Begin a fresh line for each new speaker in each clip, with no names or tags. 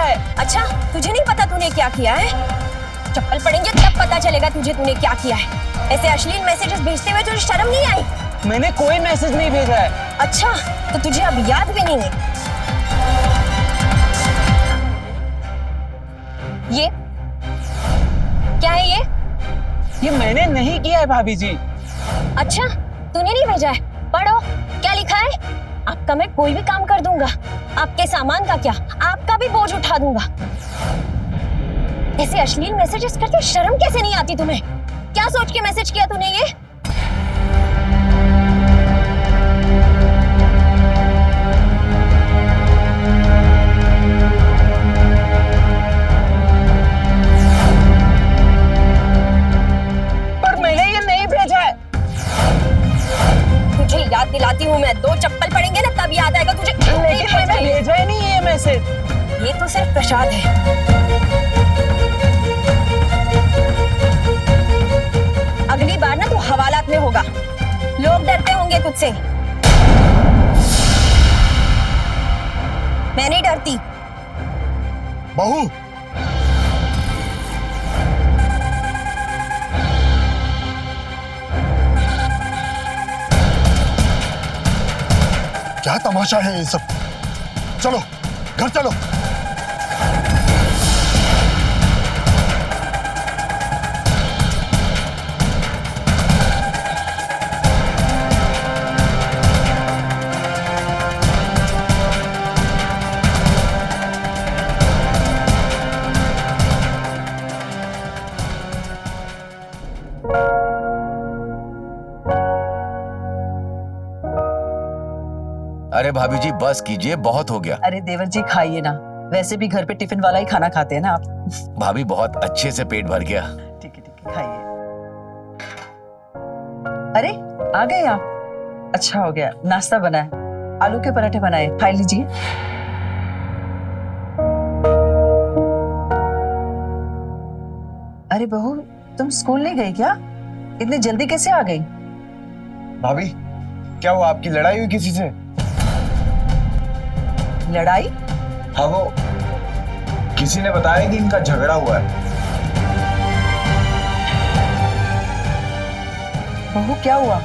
है।
अच्छा, तुझे नहीं पता तूने क्या किया है? चप्पल पड़ेंगे तब पता चलेगा तुझे तूने क्या किया है। ऐसे अश्लील मैसेजेस भेजते हुए तुझे शर्म नहीं आई?
मैंने कोई मैसेज नहीं भेजा है।
अच्छा, तो तुझे अब याद भी नहीं है। ये क्या है
ये मैंने नहीं किया है भाभी जी।
अच्छा, तूने नहीं भेजा है? पढ़ो, क्या लिखा है? आपका मैं कोई भी काम कर दूंगा, आपके सामान का क्या, आपका भी बोझ उठा दूंगा। ऐसे अश्लील मैसेजेस करके शर्म कैसे नहीं आती तुम्हें? क्या सोच के मैसेज किया तूने ये?
पर मैंने ये नहीं भेजा है।
तुझे याद दिलाती हूँ मैं, 2 चप्पल पड़ेंगे ना तब याद आएगा तुझे।
लेकिन मैंने भेजा ही नहीं ये मैसेज।
ये तो सिर्फ प्रसाद है। अगली बार ना तू हवालात में होगा, लोग डरते होंगे तुझसे। मैं नहीं डरती।
बहू, क्या तमाशा है ये सब? चलो घर चलो।
अरे भाभी जी बस कीजिए, बहुत हो गया।
अरे देवर जी खाइए ना, वैसे भी घर पे टिफिन वाला ही खाना खाते हैं ना आप।
भाभी बहुत अच्छे से पेट भर गया।
ठीक है खाइए। अरे आ गए आप, अच्छा हो गया। नाश्ता बना है, आलू के पराठे बनाए, खा लीजिए। अरे बहू, तुम स्कूल नहीं गई क्या? इतनी जल्दी कैसे आ गई?
भाभी क्या हुआ, आपकी लड़ाई हुई किसी से?
लड़ाई?
हाँ, वो किसी ने बताया कि इनका झगड़ा हुआ है।
बहू क्या हुआ,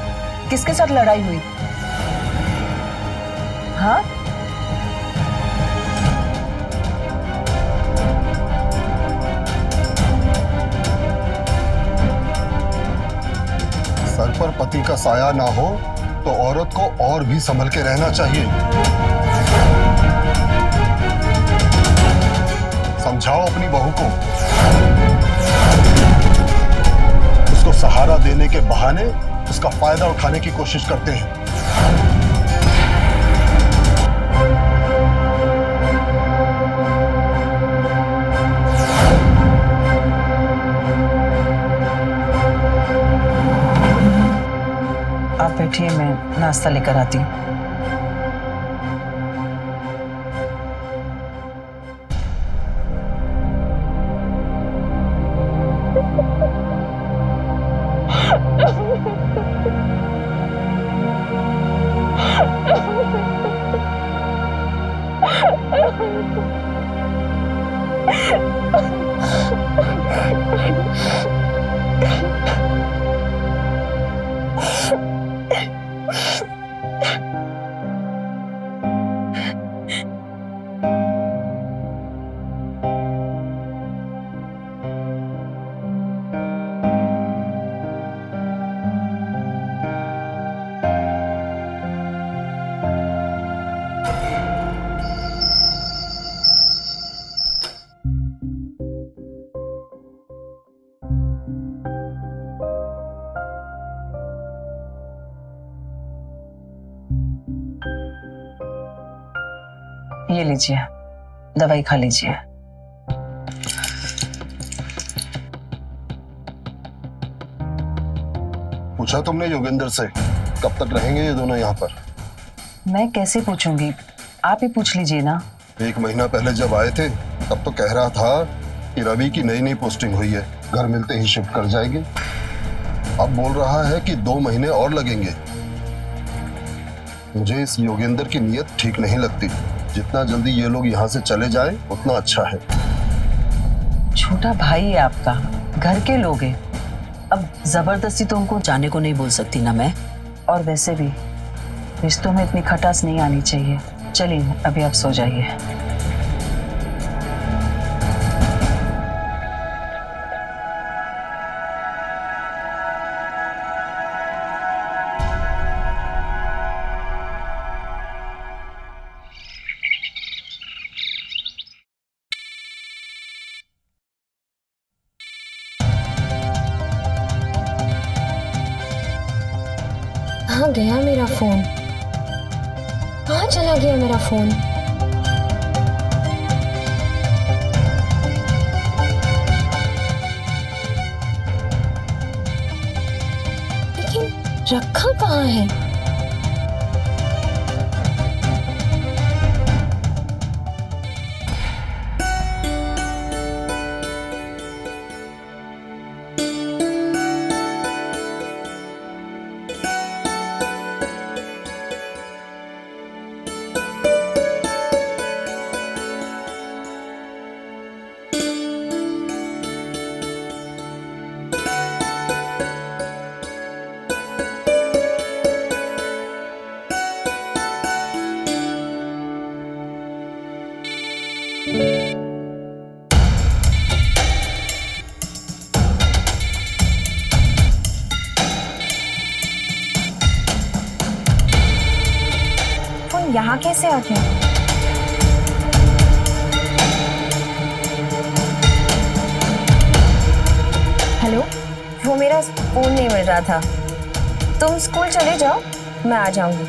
किसके साथ लड़ाई हुई? हाँ,
सर पर पति का साया ना हो तो औरत को और भी संभल के रहना चाहिए। समझाओ अपनी बहू को। उसको सहारा देने के बहाने उसका फायदा उठाने की कोशिश करते हैं।
आप बैठिए, मैं नाश्ता लेकर आती हूँ। ये लीजिए, दवाई खा लीजिए।
पूछा तुमने योगेंद्र से कब तक रहेंगे ये दोनों यहाँ पर?
मैं कैसे पूछूंगी, आप ही पूछ लीजिए ना।
1 महीना पहले जब आए थे तब तो कह रहा था कि रवि की नई पोस्टिंग हुई है, घर मिलते ही शिफ्ट कर जाएंगे। अब बोल रहा है कि 2 महीने और लगेंगे। मुझे इस योगेंद्र की नीयत ठीक नहीं लगती। जितना जल्दी ये लोग यहाँ से चले जाएं, उतना अच्छा है।
छोटा भाई है आपका, घर के लोग हैं। अब जबरदस्ती तो उनको जाने को नहीं बोल सकती ना मैं। और वैसे भी रिश्तों में इतनी खटास नहीं आनी चाहिए। चलिए अभी आप सो जाइए।
कहाँ गया मेरा फोन? कहाँ चला गया मेरा फोन? लेकिन रखा कहाँ है? फोन यहाँ कैसे आ गया? हेलो, वो मेरा फोन नहीं मिल रहा था। तुम स्कूल चले जाओ, मैं आ जाऊंगी।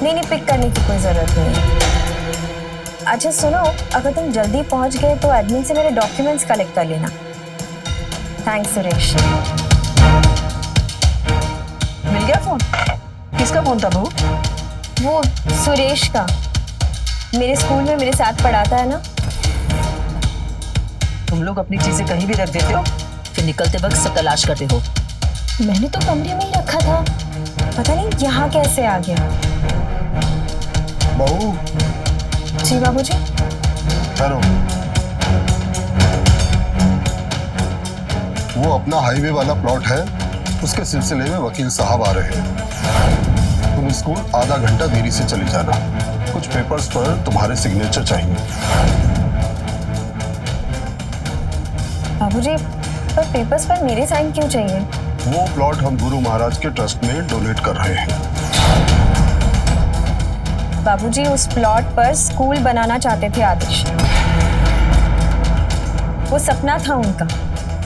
नहीं, पिक करने की कोई जरूरत नहीं है। अच्छा सुनो, अगर तुम जल्दी पहुंच गए तो एडमिन से मेरे डॉक्यूमेंट्स कलेक्ट कर लेना। थैंक्स सुरेश।
मिल गया फोन? किसका फोन था बहू?
वो सुरेश का, मेरे स्कूल में मेरे साथ पढ़ाता है ना।
तुम लोग अपनी चीजें कहीं भी रख देते हो, फिर निकलते वक्त सब तलाश करते हो।
मैंने तो कमरे में ही रखा था, पता नहीं यहाँ कैसे आ गया।
बहू,
जी बाबूजी।
हेलो, वो अपना हाईवे वाला प्लॉट है, उसके सिलसिले में वकील साहब आ रहे हैं। तुम स्कूल आधा घंटा देरी से चली जाना। कुछ पेपर्स पर तुम्हारे सिग्नेचर चाहिए।
बाबूजी, पर पेपर्स पर मेरे साइन क्यों चाहिए?
वो प्लॉट हम गुरु महाराज के ट्रस्ट में डोनेट कर रहे हैं।
बाबूजी, उस प्लॉट पर स्कूल बनाना चाहते थे आदिश। वो सपना था उनका,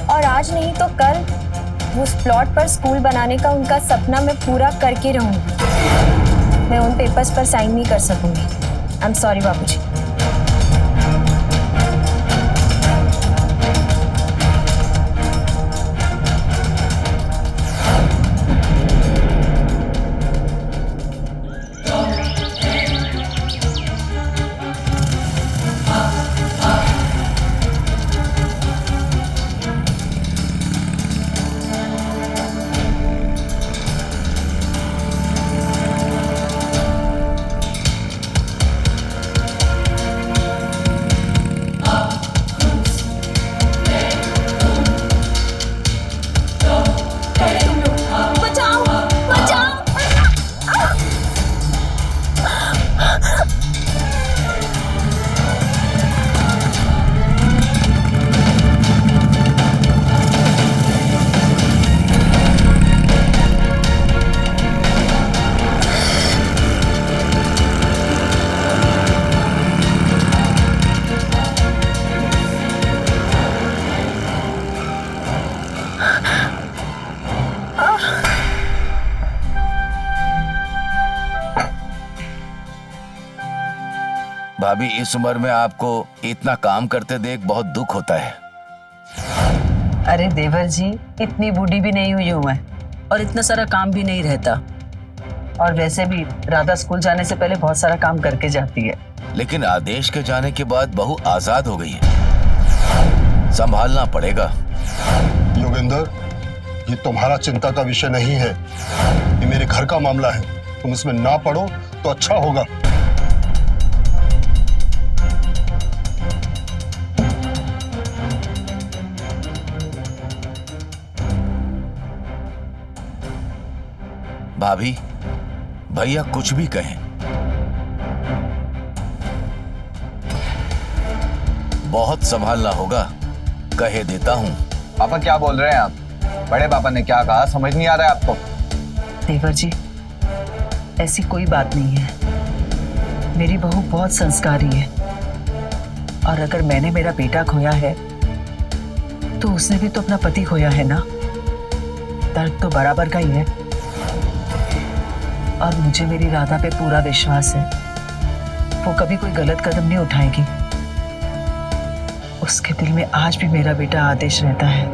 और आज नहीं तो कल उस प्लॉट पर स्कूल बनाने का उनका सपना मैं पूरा करके रहूंगी। मैं उन पेपर्स पर साइन नहीं कर सकूंगी। आई एम सॉरी बाबूजी।
भाभी, इस उम्र में आपको इतना काम करते देख बहुत दुख होता है।
अरे देवर जी, इतनी बूढ़ी भी नहीं हुई हूं मैं, और इतना सारा काम भी नहीं रहता। और वैसे भी राधा स्कूल जाने से पहले बहुत सारा काम करके जाती है।
लेकिन आदेश के जाने के बाद बहू आजाद हो गई है, संभालना पड़ेगा।
योगेंद्र, ये तुम्हारा चिंता का विषय नहीं है, ये मेरे घर का मामला है। तुम इसमें ना पड़ो तो अच्छा होगा।
भाभी, भैया कुछ भी कहें, बहुत संभालना होगा, कहे देता हूं।
पापा क्या बोल रहे हैं आप? बड़े पापा ने क्या कहा समझ नहीं आ रहा है आपको?
देवर जी, ऐसी कोई बात नहीं है। मेरी बहू बहुत संस्कारी है, और अगर मैंने मेरा बेटा खोया है तो उसने भी तो अपना पति खोया है ना। दर्द तो बराबर का ही है, और मुझे मेरी राधा पे पूरा विश्वास है। वो कभी कोई गलत कदम नहीं उठाएगी। उसके दिल में आज भी मेरा बेटा आदेश रहता है।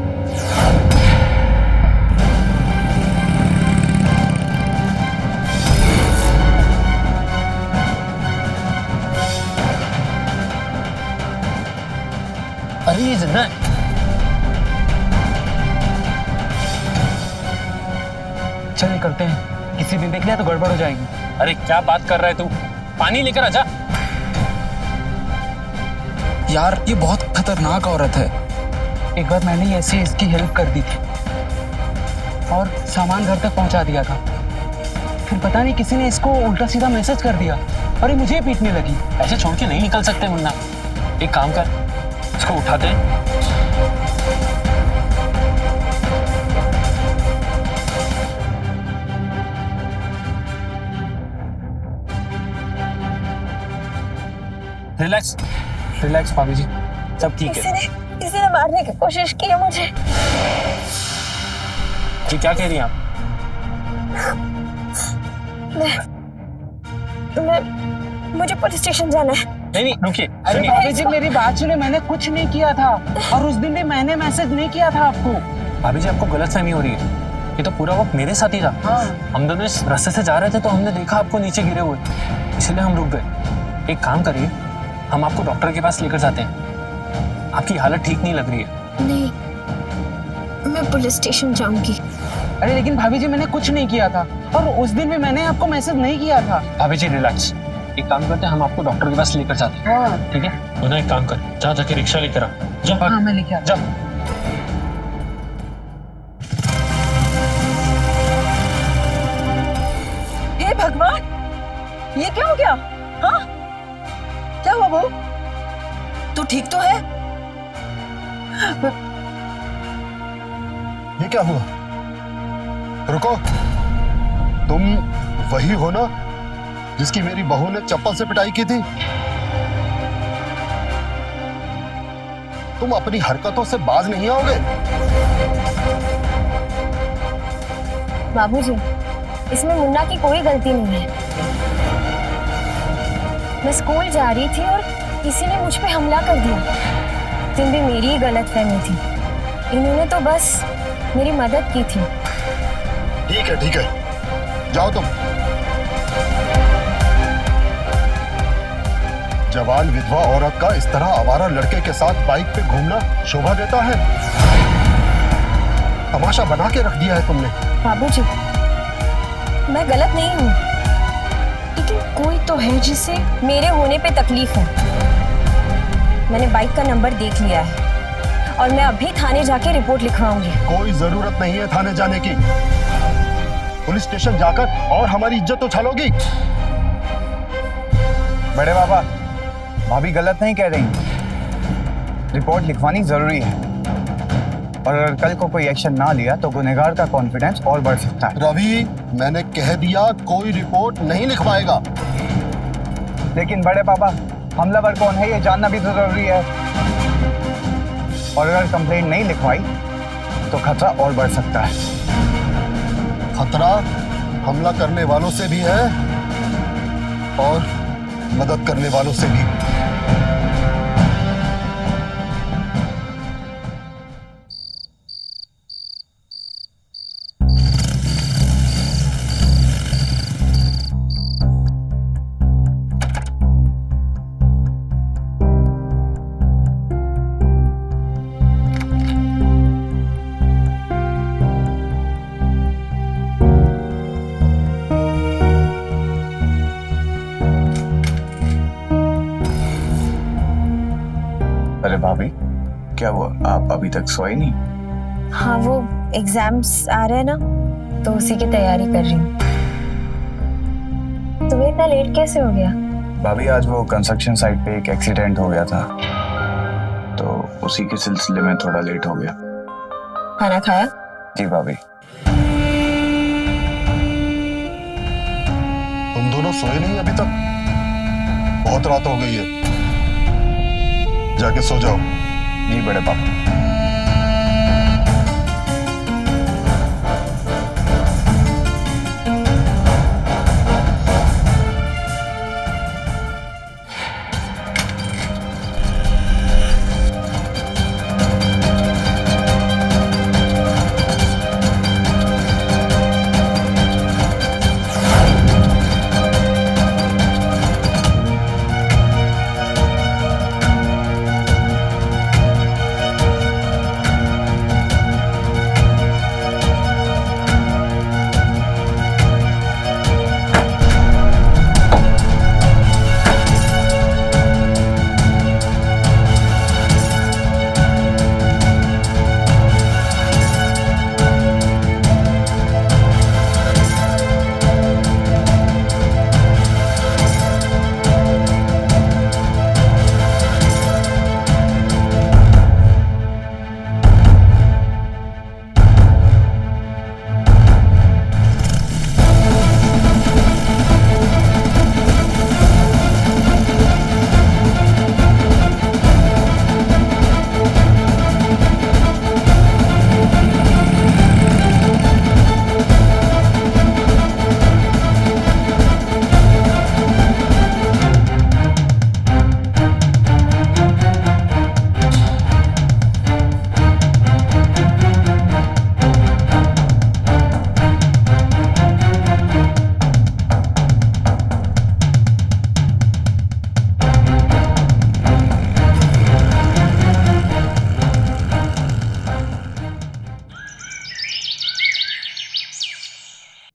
अरे ये जिन्ना है। चल निकलते हैं, किसी दिन देख लिया तो गड़बड़ हो जाएगी।
अरे क्या बात कर रहा है तू? पानी लेकर आजा।
यार ये बहुत खतरनाक औरत है। एक बार मैंने ही ऐसे इसकी हेल्प कर दी थी और सामान घर तक पहुंचा दिया था। फिर पता नहीं किसी ने इसको उल्टा सीधा मैसेज कर दिया और ये मुझे पीटने लगी।
ऐसे छोड़ के नहीं निकल सकते मुन्ना। एक काम कर, इसको उठाते हैं। रिलैक्स रिलैक्स भाभी जी, सब ठीक है।
किसी ने मारने की कोशिश की है मुझे।
जी क्या कह रही हैं आप?
मुझे पुलिस स्टेशन जाना है।
नहीं नहीं रुकिए,
अरे
सुनिए।
भाभी जी मेरी बात सुनिए, मैंने कुछ नहीं किया था और उस दिन भी मैंने मैसेज नहीं किया था आपको।
भाभी जी आपको गलतफहमी हो रही है। ये तो पूरा वक्त मेरे साथ ही था।
हाँ।
हम दोनों इस रास्ते से जा रहे थे तो हमने देखा आपको नीचे गिरे हुए, इसलिए हम रुक गए। एक काम करिए, हम आपको डॉक्टर के पास लेकर जाते हैं। आपकी हालत ठीक नहीं लग रही है।
नहीं, मैं पुलिस स्टेशन जाऊंगी।
अरे लेकिन भाभी जी मैंने कुछ नहीं किया था और उस दिन भी मैंने आपको मैसेज नहीं किया था।
भाभी जी रिलैक्स, एक काम करते हैं, हम आपको डॉक्टर के पास लेकर जाते हैं।
हाँ।
ठीक है? मुन्ना एक काम कर, जा जाके रिक्शा लेकर आ। जा
हाँ मैं लेके आता
जा।
हे भगवान, ये क्या हो गया? हाँ, क्या हुआ बहू? तू ठीक तो है?
ये क्या हुआ? रुको, तुम वही हो ना जिसकी मेरी बहू ने चप्पल से पिटाई की थी? तुम अपनी हरकतों से बाज नहीं आओगे।
बाबूजी, इसमें मुन्ना की कोई गलती नहीं है। मैं स्कूल जा रही थी और किसी ने मुझ पे हमला कर दिया। तुम भी मेरी ही गलतफहमी थी। इन्होंने तो बस मेरी मदद की थी।
ठीक है, जाओ तुम। जवान विधवा औरत का इस तरह आवारा लड़के के साथ बाइक पे घूमना शोभा देता है? तमाशा बना के रख दिया है तुमने।
बाबूजी, मैं गलत नहीं हूँ, लेकिन कोई तो है जिसे मेरे होने पे तकलीफ है। मैंने बाइक का नंबर देख लिया है और मैं अभी थाने जाके रिपोर्ट लिखवाऊंगी।
कोई जरूरत नहीं है थाने जाने की। पुलिस स्टेशन जाकर और हमारी इज्जत तो उछालोगी।
बड़े पापा, भाभी गलत नहीं कह रही। रिपोर्ट लिखवानी जरूरी है, और अगर कल को कोई एक्शन ना लिया तो गुनहगार का कॉन्फिडेंस और बढ़ सकता है।
रवि, मैंने कह दिया कोई रिपोर्ट नहीं लिखवाएगा।
लेकिन बड़े पापा, हमलावर कौन है ये जानना भी तो जरूरी है, और अगर कंप्लेंट नहीं लिखवाई तो खतरा और बढ़ सकता है।
खतरा हमला करने वालों से भी है और मदद करने वालों से भी।
अरे भाभी, क्या हुआ? आप अभी तक सोए नहीं?
हाँ, वो एग्जाम्स आ रहे हैं ना, तो उसी की तैयारी कर रही हूँ। तुम्हें इतना लेट कैसे हो गया?
भाभी आज वो कंस्ट्रक्शन साइट पे एक एक्सीडेंट हो गया था, तो उसी के सिलसिले में थोड़ा लेट हो गया।
खाना खाया?
जी भाभी।
तुम दोनों सोए नहीं अभी तक? बहुत रात हो गई है, जाके सो जाओ।
जी बड़े पापा।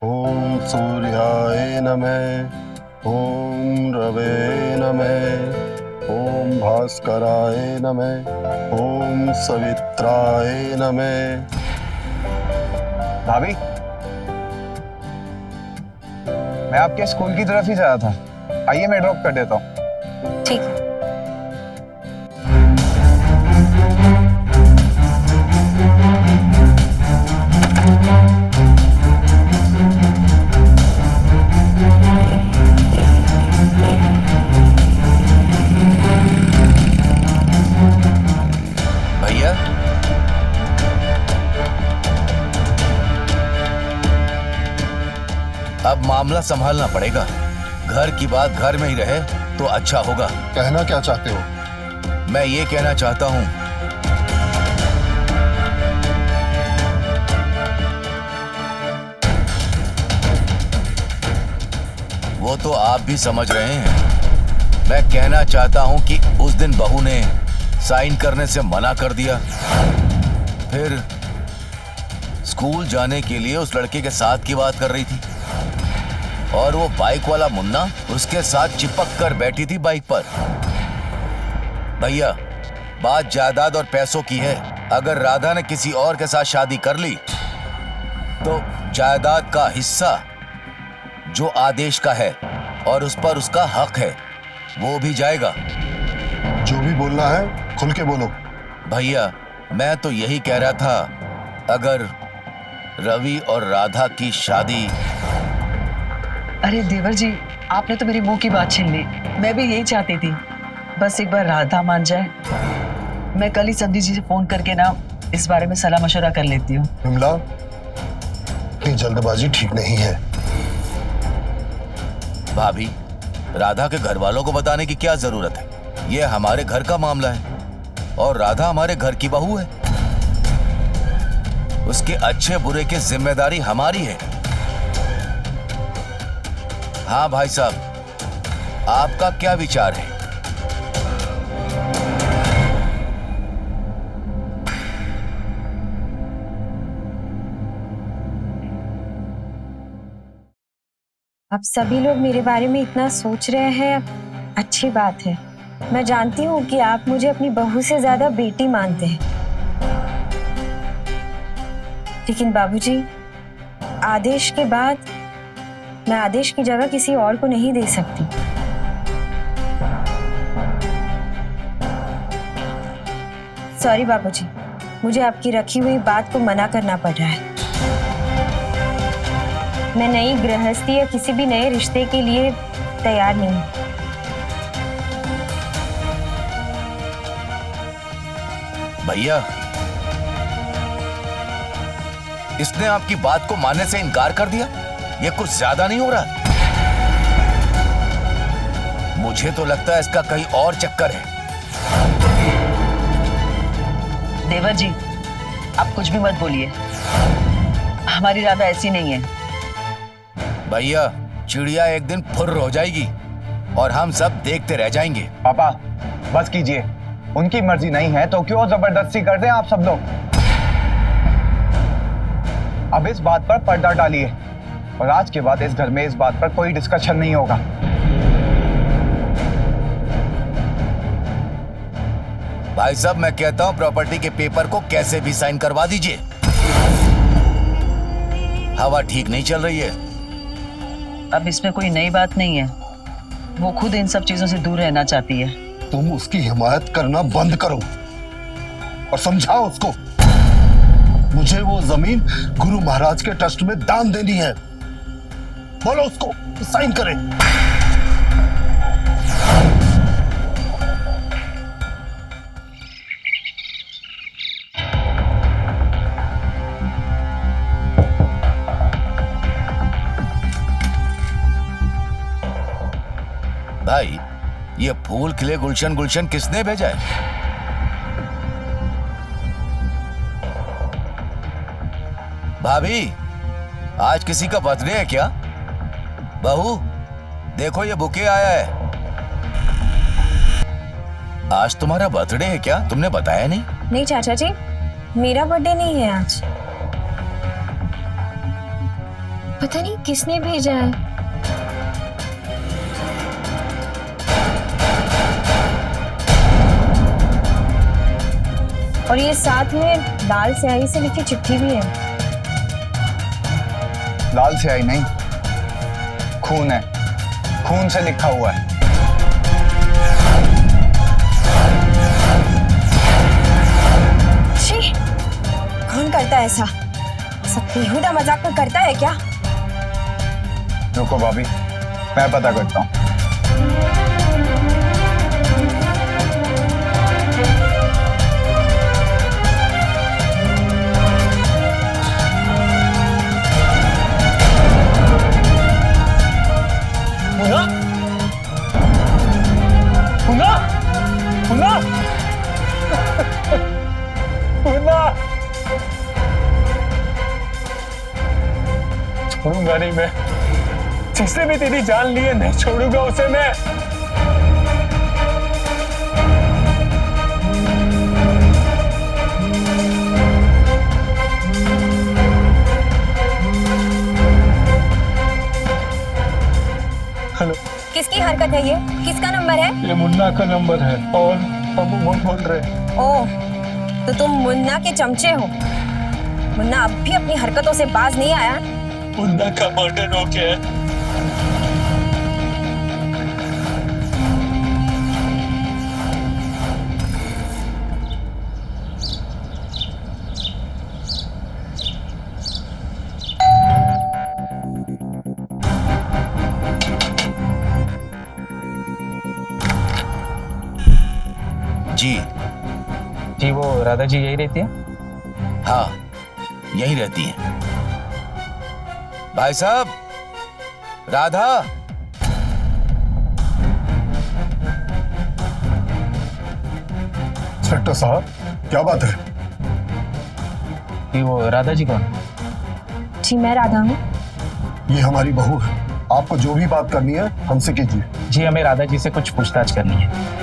ओम सूर्याय नमः, ओम रवे नमः, ओम भास्कराय नमः, ओम सवित्राय नमः।
भाभी, मैं आपके स्कूल की तरफ ही जा रहा था, आइए मैं ड्रॉप कर देता हूँ।
ठीक है।
भैया, अब मामला संभालना पड़ेगा। घर की बात घर में ही रहे तो अच्छा होगा।
कहना क्या चाहते हो?
मैं ये कहना चाहता हूं, वो तो आप भी समझ रहे हैं। मैं कहना चाहता हूं कि उस दिन बहू ने साइन करने से मना कर दिया, फिर स्कूल जाने के लिए उस लड़के के साथ की बात कर रही थी और वो बाइक वाला मुन्ना उसके साथ चिपक कर बैठी थी बाइक पर। भैया, बात जायदाद और पैसों की है। अगर राधा ने किसी और के साथ शादी कर ली तो जायदाद का हिस्सा जो आदेश का है और उस पर उसका हक है वो भी जाएगा।
जो भी बोलना है खुल के बोलो।
भैया, मैं तो यही कह रहा था, अगर रवि और राधा की शादी।
अरे देवर जी, आपने तो मेरे मुंह की बात छीन ली। मैं भी यही चाहती थी, बस एक बार राधा मान जाए। मैं कल ही संधि जी से फोन करके ना इस बारे में सलाह मशवरा कर लेती हूँ।
विमला, इतनी जल्दबाजी ठीक नहीं है।
भाभी, राधा के घर वालों को बताने की क्या जरूरत है? ये हमारे घर का मामला है और राधा हमारे घर की बहू है। उसके अच्छे बुरे की जिम्मेदारी हमारी है। हाँ भाई साहब, आपका क्या विचार है?
अब सभी लोग मेरे बारे में इतना सोच रहे हैं, अच्छी बात है। मैं जानती हूँ कि आप मुझे अपनी बहू से ज्यादा बेटी मानते हैं, लेकिन बाबूजी, आदेश के बाद मैं आदेश की जगह किसी और को नहीं दे सकती। सॉरी बाबूजी, मुझे आपकी रखी हुई बात को मना करना पड़ रहा है। मैं नई गृहस्थी या किसी भी नए रिश्ते के लिए तैयार नहीं हूं।
भैया, इसने आपकी बात को मानने से इनकार कर दिया। ये कुछ ज्यादा नहीं हो रहा? मुझे तो लगता है इसका कहीं और चक्कर है।
देवर जी, आप कुछ भी मत बोलिए। हमारी राधा ऐसी नहीं है।
भैया, चिड़िया एक दिन फुर्र हो जाएगी और हम सब देखते रह जाएंगे।
पापा बस कीजिए, उनकी मर्जी नहीं है तो क्यों जबरदस्ती करते हैं आप सब लोग। अब इस बात पर पर्दा डालिए और आज के बाद इस घर में इस बात पर कोई डिस्कशन नहीं होगा।
भाई साहब, मैं कहता हूं प्रॉपर्टी के पेपर को कैसे भी साइन करवा दीजिए। हवा ठीक नहीं चल रही है।
अब इसमें कोई नई बात नहीं है। वो खुद इन सब चीजों से दूर रहना चाहती है।
तुम उसकी हिमायत करना बंद करो और समझाओ उसको। मुझे वो जमीन गुरु महाराज के ट्रस्ट में दान देनी है। बोलो उसको साइन करे।
भाई, ये फूल खिले गुलशन गुलशन किसने भेजा है? भाभी, आज किसी का बर्थडे है क्या? बहू, देखो ये बुके आया है। आज तुम्हारा बर्थडे है क्या? तुमने बताया नहीं।
नहीं चाचा जी, मेरा बर्थडे नहीं है आज। पता नहीं किसने भेजा है। और ये साथ में लाल स्याही से लिखी चिट्ठी भी है।
लाल स्याही नहीं, खून है। खून से लिखा हुआ है।
छी, कौन करता है ऐसा? सब बेहुदा मजाक में करता है क्या?
रुको भाभी, मैं पता करता हूँ।
छोड़ूंगा नहीं मैं। जिसने भी तेरी जान ली है, नहीं छोड़ूंगा उसे मैं। हेलो,
किसकी हरकत है ये? किसका नंबर है?
ये मुन्ना का नंबर है और हम उमंग बोल रहे।
ओह, तो तुम मुन्ना के चमचे हो। मुन्ना अब भी अपनी हरकतों से बाज नहीं आया।
मुन्ना का मर्डर हो गया है।
जी, वो राधा जी यही रहती है?
हाँ, यहीं रहती है। भाई साहब, राधा।
इंस्पेक्टर साहब, क्या बात है?
कि वो राधा जी कौन?
जी, मैं राधा हूँ।
ये हमारी बहू है। आपको जो भी बात करनी है हमसे कीजिए।
जी, हमें राधा जी से कुछ पूछताछ करनी है।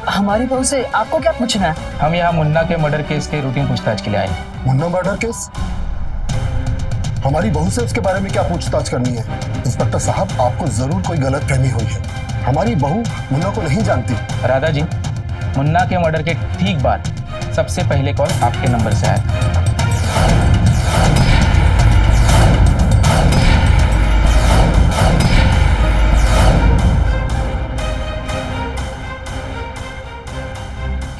हमारी बहू से आपको क्या पूछना है?
हम यहाँ मुन्ना के मर्डर केस के रूटीन पूछताछ के लिए आए हैं।
Munna murder case? हमारी बहू से उसके बारे में क्या पूछताछ करनी है? इंस्पेक्टर साहब, आपको जरूर कोई गलतफहमी हुई है। हमारी बहू मुन्ना को नहीं जानती।
राधा जी, मुन्ना के मर्डर के ठीक बाद सबसे पहले कॉल आपके नंबर से आया।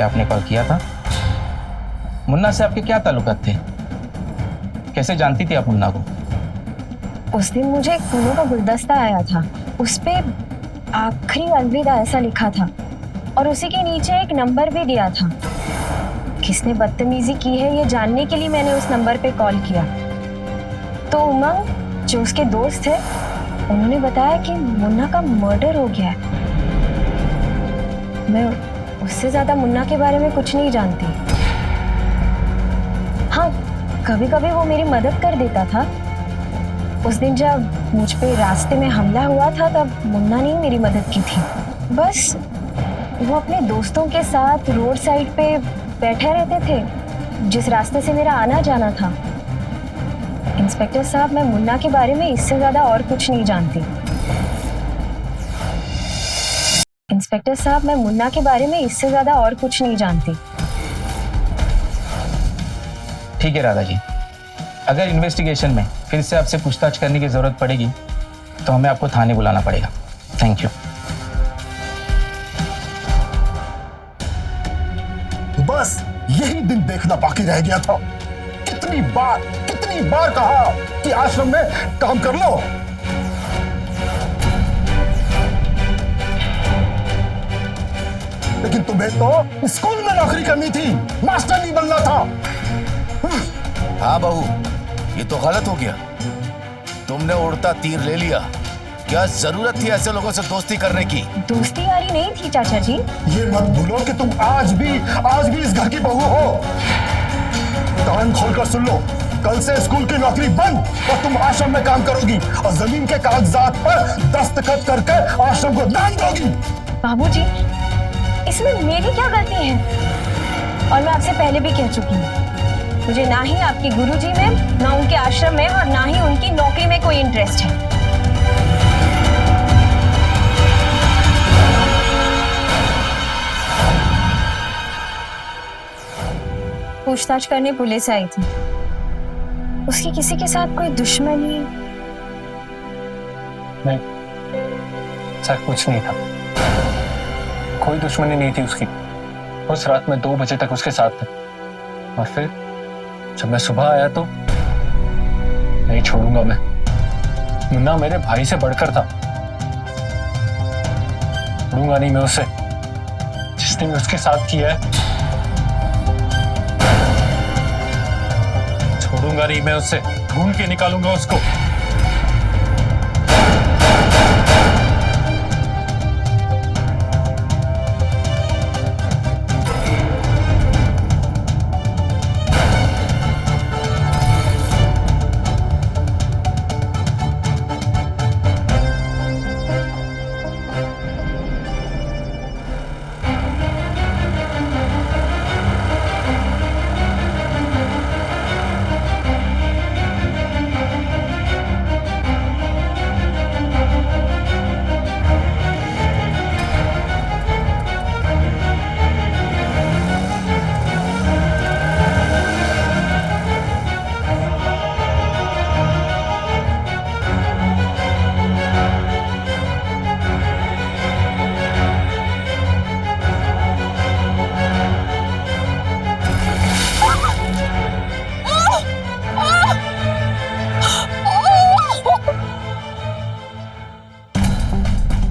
क्या आपने कॉल किया था? मुन्ना से आपके क्या ताल्लुकात थे? कैसे जानती थी आप मुन्ना को?
उस दिन मुझे एक फूलों का गुलदस्ता आया था, उस पे आखिरी अलविदा ऐसा लिखा था और उसी के नीचे एक नंबर भी दिया था। किसने बदतमीजी की है ये जानने के लिए मैंने उस नंबर पे कॉल किया। तो उमंग जो उसके दोस्त थे उन्होंने बताया कि मुन्ना का मर्डर हो गया है। मैं उससे ज्यादा मुन्ना के बारे में कुछ नहीं जानती। हाँ, कभी कभी वो मेरी मदद कर देता था। उस दिन जब मुझ पे रास्ते में हमला हुआ था तब मुन्ना ने मेरी मदद की थी। बस वो अपने दोस्तों के साथ रोड साइड पे बैठे रहते थे जिस रास्ते से मेरा आना जाना था। इंस्पेक्टर साहब, मैं मुन्ना के बारे में इससे ज्यादा और कुछ नहीं जानती। इंस्पेक्टर साहब, मैं मुन्ना के बारे में इससे ज्यादा और कुछ नहीं जानती।
ठीक है राधा जी, अगर इन्वेस्टिगेशन में फिर से आपसे पूछताछ करने की जरूरत पड़ेगी तो हमें आपको थाने बुलाना पड़ेगा। Thank you.
बस यही दिन देखना बाकी रह गया था। कितनी बार कहा कि आश्रम में काम कर लो। लेकिन तुम्हें तो स्कूल में नौकरी करनी थी, मास्टर नहीं बनना था।
हाँ बहू, ये तो गलत हो गया। तुमने उड़ता तीर ले लिया। क्या जरूरत थी ऐसे लोगों से दोस्ती करने की?
दोस्ती यारी नहीं थी चाचा जी।
ये मत भूलो कि तुम आज भी इस घर की बहू हो। कान खोलकर सुन लो, कल से स्कूल की नौकरी बंद और तुम आश्रम में काम करोगी और जमीन के कागजात पर दस्तखत करके आश्रम को दान दोगी।
बाबूजी, इसमें मेरी क्या गलती है? और मैं आपसे पहले भी कह चुकी हूँ, मुझे ना ही आपकी गुरुजी में, ना उनके आश्रम में और ना ही उनकी नौकरी में कोई इंटरेस्ट है। पूछताछ करने पुलिस आई थी। उसकी किसी के साथ कोई दुश्मनी?
नहीं सर, कुछ नहीं था। कोई दुश्मनी नहीं थी उसकी। उस रात में 2 बजे तक उसके साथ था और फिर जब मैं सुबह आया तो नहीं छोड़ूंगा मैं। मुन्ना मेरे भाई से बढ़कर था। छोड़ूंगा नहीं मैं उसे। जिसने भी उसके साथ किया है छोड़ूंगा नहीं मैं उसे। ढूंढ के निकालूंगा उसको।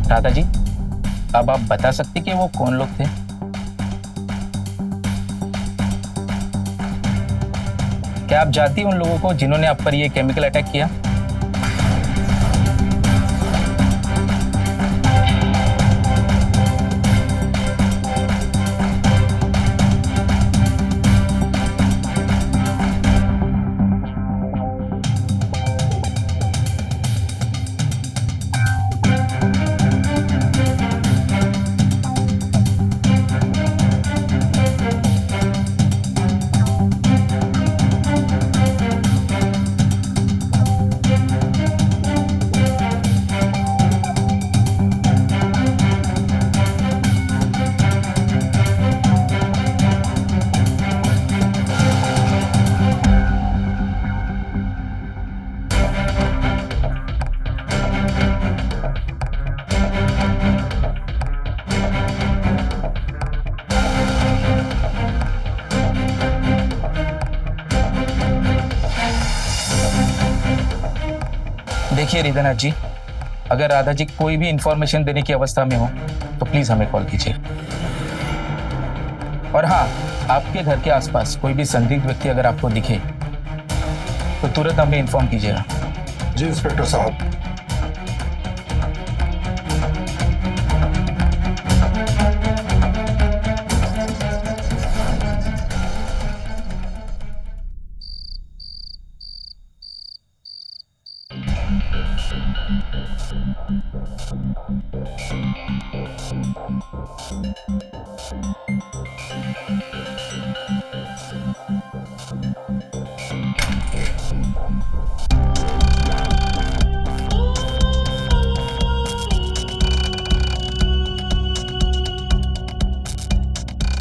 राधा जी, अब आप बता सकते कि वो कौन लोग थे? क्या आप जानती हैं उन लोगों को जिन्होंने आप पर ये केमिकल अटैक किया? देखिए रिधनाथ जी, अगर राधा जी कोई भी इंफॉर्मेशन देने की अवस्था में हो तो प्लीज हमें कॉल कीजिए। और हाँ, आपके घर के आसपास कोई भी संदिग्ध व्यक्ति अगर आपको दिखे तो तुरंत हमें इन्फॉर्म कीजिएगा।
जी इंस्पेक्टर साहब।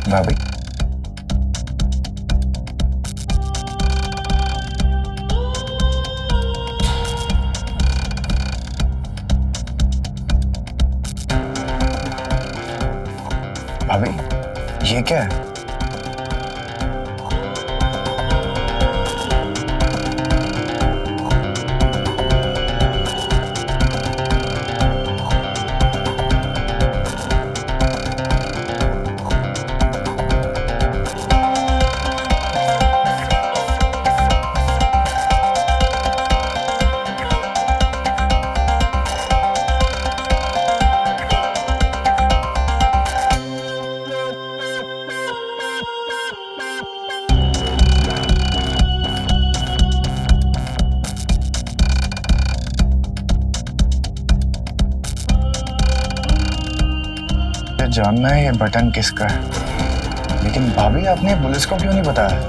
भाभी, भाभी ये क्या है? जानना है ये बटन किसका है, लेकिन भाभी आपने पुलिस को क्यों नहीं बताया?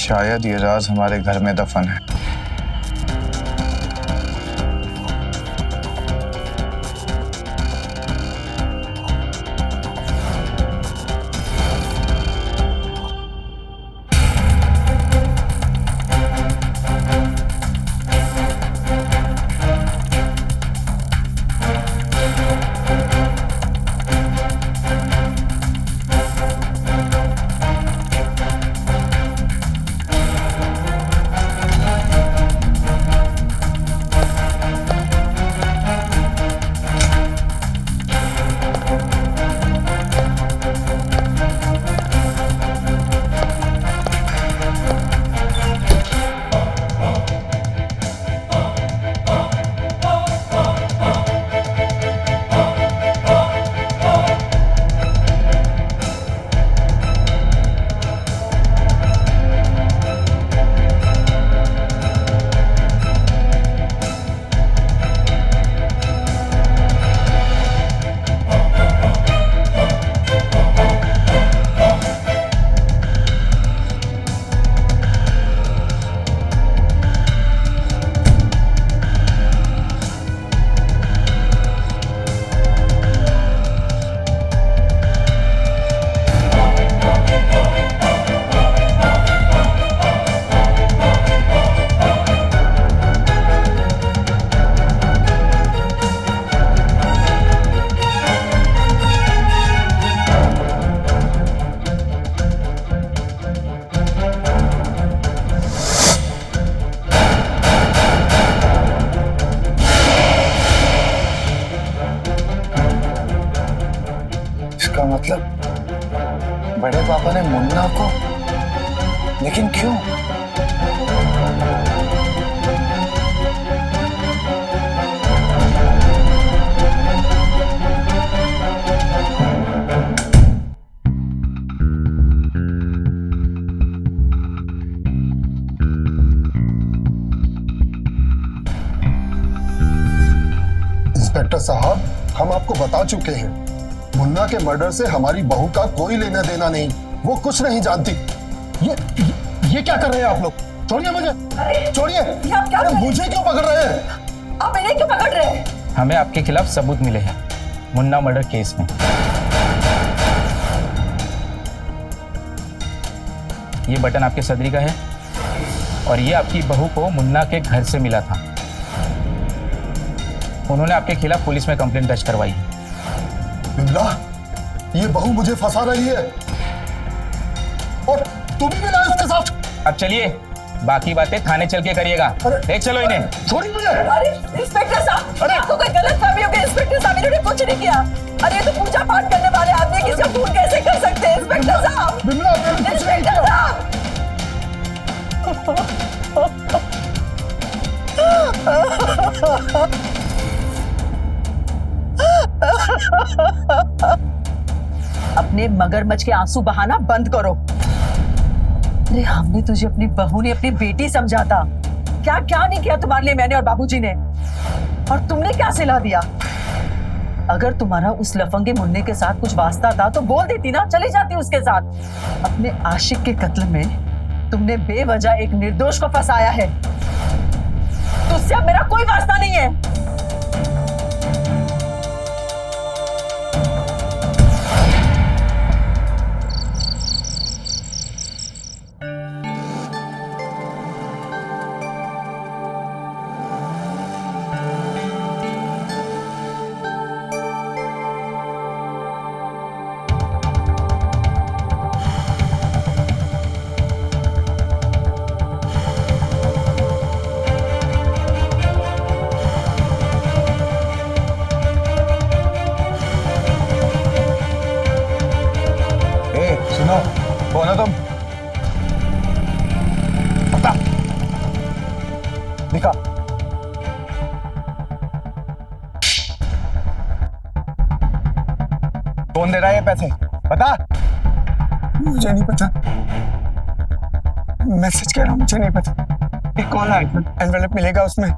शायद ये राज हमारे घर में दफन है। इसका मतलब बड़े पापा ने मुन्ना को, लेकिन क्यों?
इंस्पेक्टर साहब, हम आपको बता चुके हैं, मुन्ना के मर्डर से हमारी बहू का कोई लेना देना नहीं, वो कुछ नहीं जानती। ये क्या कर रहे हैं आप लोग? छोड़िए मुझे, छोड़िए। अरे मुझे क्यों पकड़ रहे हैं?
आप इन्हें क्यों पकड़ रहे हैं?
हमें आपके खिलाफ सबूत मिले हैं मुन्ना मर्डर केस में। ये बटन आपके सदरी का है और ये आपकी बहू को मुन्ना के घर से मिला था। उन्होंने आपके खिलाफ पुलिस में कंप्लेंट दर्ज करवाई है।
विमला, ये बहू मुझे फंसा रही है और तुम भी मिला इसके साथ।
अब चलिए, बाकी बातें थाने चल के करिएगा। ले चलो इन्हें।
छोड़िए मुझे।
अरे इंस्पेक्टर साहब, आपको कोई गलत फहमी होगी। इंस्पेक्टर साहब, इन्होंने कुछ नहीं किया। अरे ये तो पूजा पाठ करने वाले आदमी, किसी को खून कैसे कर सकते हैं? इंस्पेक्टर साहब,
विमला, मैंने कुछ नहीं
इंस्पेक्टर
किया।
अपने मगरमच्छ के आंसू बहाना बंद करो। अरे हमने तुझे अपनी बहू ने अपनी बेटी समझा था। क्या क्या नहीं किया तुम्हारे लिए मैंने और बाबूजी ने, और तुमने क्या सिला दिया? अगर तुम्हारा उस लफंगे मुन्ने के साथ कुछ वास्ता था तो बोल देती ना, चली जाती उसके साथ। अपने आशिक के कत्ल में तुमने बेवजह एक निर्दोष को फंसाया है। तुझसे अब मेरा कोई वास्ता नहीं है।
सुनो, कौन हो तुम? बता, दिखा। कौन दे रहा है ये पैसे? बता।
मुझे नहीं पता, मैं सच कह रहा हूँ, मुझे नहीं पता। एक कॉल आया, एनवेलप मिलेगा, उसमें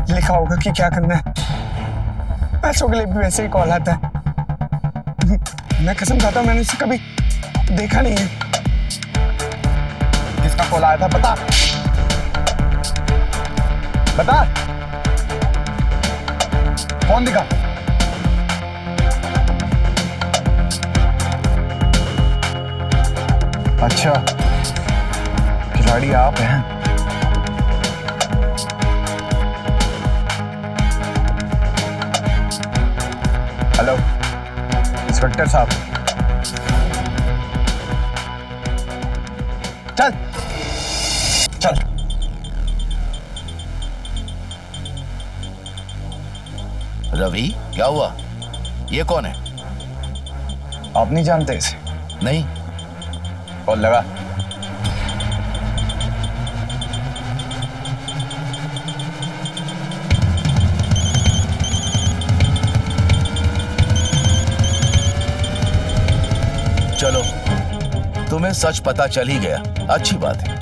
लिखा होगा कि क्या करना है। पैसों के लिए भी वैसे ही कॉल आता है। मैं कसम खाता हूँ, मैंने उसे कभी देखा नहीं है।
किसका कॉल आया था? बता, बता। कौन दिखा? अच्छा, खिलाड़ी आप हैं। हेलो इंस्पेक्टर साहब, चल चल।
रवि, क्या हुआ? ये कौन है?
आप नहीं जानते इसे?
नहीं।
कॉल लगा।
चलो, तुम्हें सच पता चल ही गया, अच्छी बात है।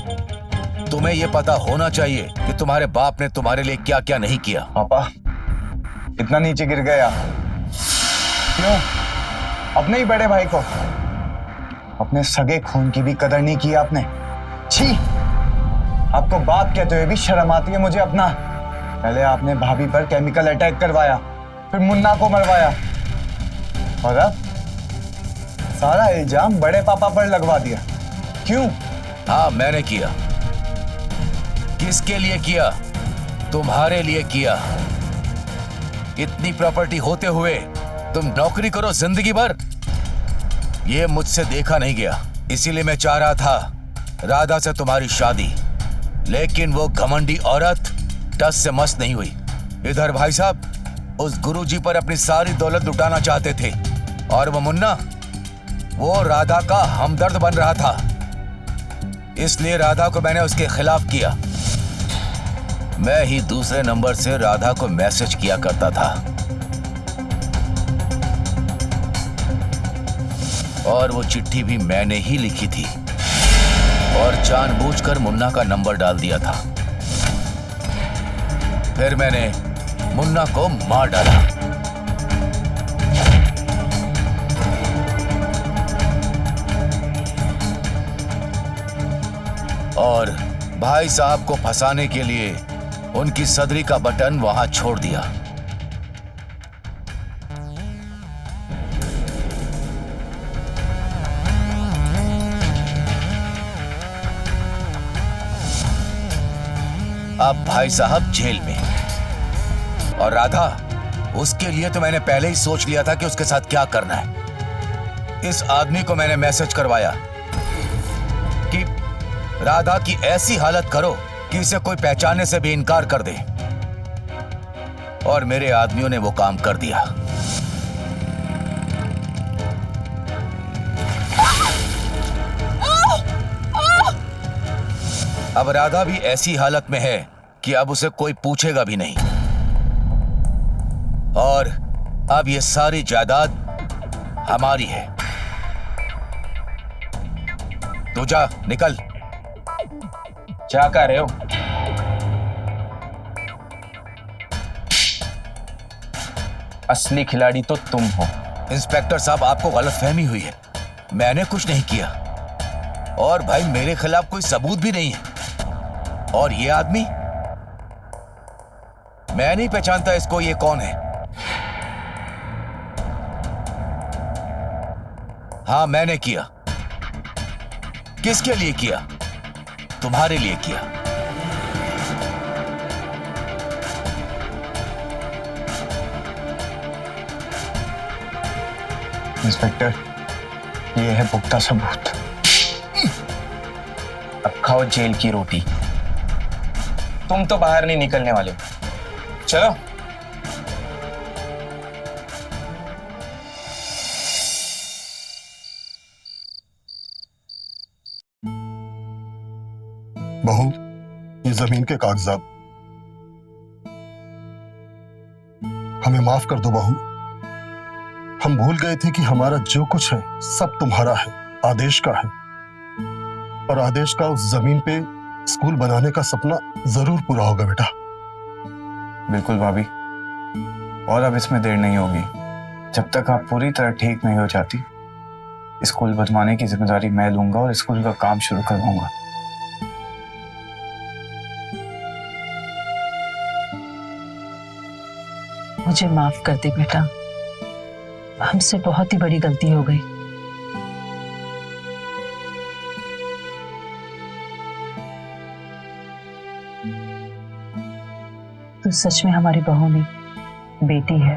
तुम्हें यह पता होना चाहिए कि तुम्हारे बाप ने तुम्हारे लिए क्या क्या नहीं किया।
पापा, इतना नीचे गिर गया क्यों? अपने ही बड़े भाई को, अपने सगे खून की भी कदर नहीं की आपने। छी, आपको बाप कहते हुए भी शर्म आती है मुझे अपना। पहले आपने भाभी पर केमिकल अटैक करवाया, फिर मुन्ना को मरवाया, और अब सारा इल्जाम बड़े पापा पर लगवा दिया। क्यों?
हाँ, मैंने किया। किसके लिए किया? तुम्हारे लिए किया। इतनी प्रॉपर्टी होते हुए तुम नौकरी करो जिंदगी भर। ये मुझसे देखा नहीं गया, इसीलिए मैं चाह रहा था राधा से तुम्हारी शादी, लेकिन वो घमंडी औरत टस से मस नहीं हुई। इधर भाई साहब उस गुरुजी पर अपनी सारी दौलत लुटाना चाहते थे, और वो मुन्ना, वो राधा का हमदर्द बन रहा था। इसलिए राधा को मैंने उसके खिलाफ किया। मैं ही दूसरे नंबर से राधा को मैसेज किया करता था, और वो चिट्ठी भी मैंने ही लिखी थी, और जानबूझकर मुन्ना का नंबर डाल दिया था। फिर मैंने मुन्ना को मार डाला। और भाई साहब को फंसाने के लिए उनकी सदरी का बटन वहां छोड़ दिया। अब भाई साहब जेल में, और राधा उसके लिए तो मैंने पहले ही सोच लिया था कि उसके साथ क्या करना है। इस आदमी को मैंने मैसेज करवाया कि राधा की ऐसी हालत करो कि इसे कोई पहचानने से भी इनकार कर दे, और मेरे आदमियों ने वो काम कर दिया। अब राधा भी ऐसी हालत में है कि अब उसे कोई पूछेगा भी नहीं, और अब ये सारी जायदाद हमारी है। तू जा, निकल।
क्या कर रहे हो? असली खिलाड़ी तो तुम हो।
इंस्पेक्टर साहब, आपको गलतफहमी हुई है। मैंने कुछ नहीं किया, और भाई मेरे खिलाफ कोई सबूत भी नहीं है। और ये आदमी, मैं नहीं पहचानता इसको, ये कौन है? हाँ, मैंने किया। किसके लिए किया? तुम्हारे लिए किया।
इंस्पेक्टर, ये है पुख्ता सबूत।
अब खाओ जेल की रोटी। तुम तो बाहर नहीं निकलने वाले हो। चलो।
बहू, ये जमीन के कागजात हमें माफ कर दो बहू। हम भूल गए थे कि हमारा जो कुछ है सब तुम्हारा है, आदेश का है। और आदेश का उस जमीन पे स्कूल बनाने का सपना जरूर पूरा होगा बेटा।
बिल्कुल भाभी, और अब इसमें देर नहीं होगी। जब तक आप पूरी तरह ठीक नहीं हो जाती, स्कूल बनवाने की जिम्मेदारी मैं लूंगा और स्कूल का काम शुरू करवाऊंगा।
मुझे माफ कर दे बेटा, हमसे बहुत ही बड़ी गलती हो गई। तू सच में हमारी बहू नहीं, बेटी है।